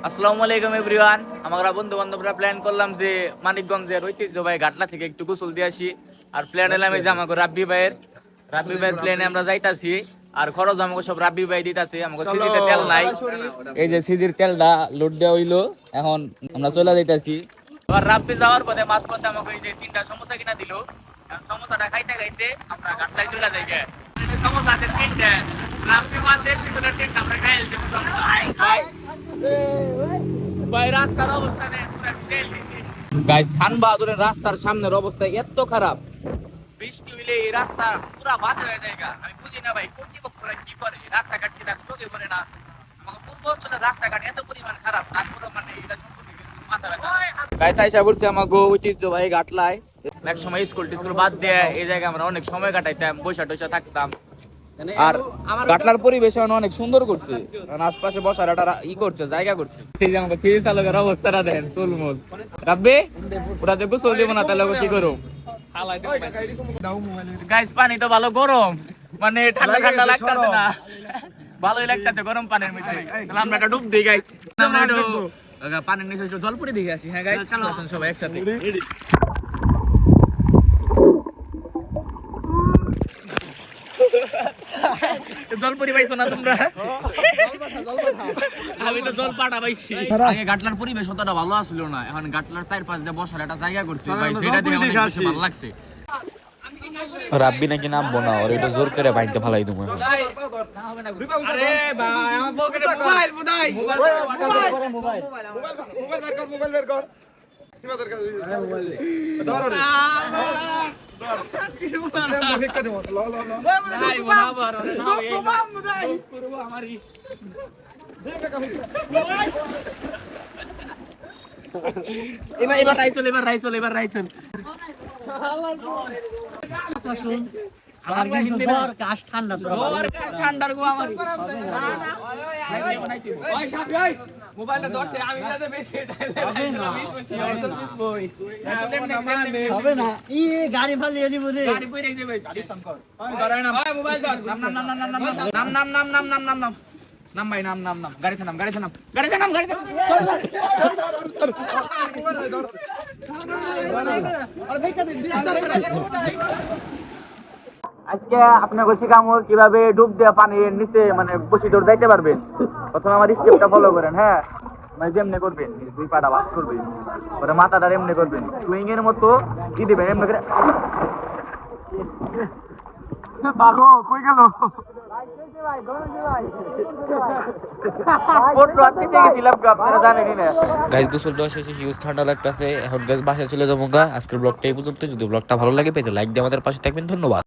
আসসালামু আলাইকুম এভরিওয়ান। আমরা বন্ধু বান্ধবরা প্ল্যান করলাম যে মানিকগঞ্জের ঐতিহ্যবাহী ঘাটলা থেকে একটু গোসল দিয়ে আসি। আর প্ল্যান এলাম এই যে আমাকে রাব্বি ভাইয়ের প্ল্যানে আমরা যাইতাছি। আর খরচ আমাকে সব রাব্বি ভাই দিতাছে, আমাকে সিজিতে তেল নাই। এই যে সিজির তেলটা লোড দেওয়া হইলো, এখন আমরা চলে যাইতাছি। আর রাব্বি যাওয়ার পথে মাঝপথে আমাকে এই যে 3টা সমোসা কিনা দিল। সমোসাটা খাইতে খাইতে আমরা ঘাটলায় চলে যাই। সমোসা আছে 3টা, রাব্বি মাঝে পিছনে 3টা আমরা খাইছি। গাইস, খান বাহাদুরের রাস্তার সামনের অবস্থা এত খারাপ, বৃষ্টি হইলে এই রাস্তা পুরা বাজে হয়ে যায়। আমি বুঝি না ভাই, কর্তৃপক্ষরা কি করে, রাস্তাঘাট কি চোখে করে না। আমাকে পূর্ব অঞ্চলের রাস্তাঘাট এত পরিমাণ খারাপ, তারপরে মানে এটা সম্পর্কে মাথা ব্যথা। গাইস, আইসা বলছি আমাকে ঐতিহ্যবাহী ঘাটলায়। এক সময় স্কুল বাদ দিয়ে এই জায়গায় আমরা অনেক সময় কাটাইতাম, বৈশা টৈশা থাকতাম। আর ঘাটলার পরিবেশ অনেক সুন্দর করছে, আশপাশে বসার একটা করছে, জায়গা করছে। আমাকে সিরিজ চালকের অবস্থাটা দেন, চুলমুল রাব্বি ওরা যে গোসল দিব না তাহলে কি করো। গাইস, পানি তো ভালো গরম, মানে ঠান্ডা ঠান্ডা লাগতেছে না, ভালোই লাগতেছে গরম পানির মধ্যে। আমরা একটা ডুব দিই গাইস, আমরা একটু পানির নিচে একটু জলপুরি দেখে আসি। হ্যাঁ গাইস, চলো সবাই একসাথে। জলপুরি পাইছো না তোমরা? আমি তো জল পাটা পাইছি। আগে ঘাটলার পরিবেশ অতটা ভালো আসছিল না, এখন ঘাটলার চারপাশ দিয়ে বসার একটা জায়গা করছে ভাই, যেটা দিয়ে অনেক বেশি ভালো লাগছে। রাব্বি নাকি নামবো না, ওর এটা জোর করে বাইতে ফালাই দেবো। আরে ভাই, আমার পকেটে মোবাইল বুদাই, মোবাইল বের কর। সীমা দরকার মোবাইল ধর ধর ভিক্ষা দেব। ল ল ল ভাই, বরাবর তোমাম বুদাই করব আমারই দেখে কম। এবার রাইচল। আমার হিন্দি ধর কাশ ঠান্ডা ধর কাশ ঠান্ডার গো আমার ওই সাথে ওই মোবাইলটা ধরছে, আমি যাতে বেশি হবে না ই গাড়ি ফালিয়ে দিব রে, গাড়ি কই রেখে দেবে স্টার্ট কর ধরে না ভাই, মোবাইল ধর। নাম ভাই, নাম গাড়িতে নাম আজকে আপনাকে শিখামো কিভাবে ডুব দেওয়া পানির নিচে মানে বসি দৌড় যাইতে পারবেন। প্রথমে আমার স্টেপটা ফলো করেন। হ্যাঁ, মানে যেমনি করবেন, দুই পাটা বাস করবেন, পরে মাথাটা এমনি করবেন, সুইং এর মতো কি দিবেন এমনি করে। কই গেল? গাইস, গোসল দেওয়া শেষে হিউজ ঠান্ডা লাগতেছে, এখন গাইস বাসায় চলে যাবো গা। আজকের ব্লগটা এই পর্যন্ত। যদি ব্লগটা ভালো লাগে পেতে লাইক দিয়ে আমাদের পাশে থাকবেন। ধন্যবাদ।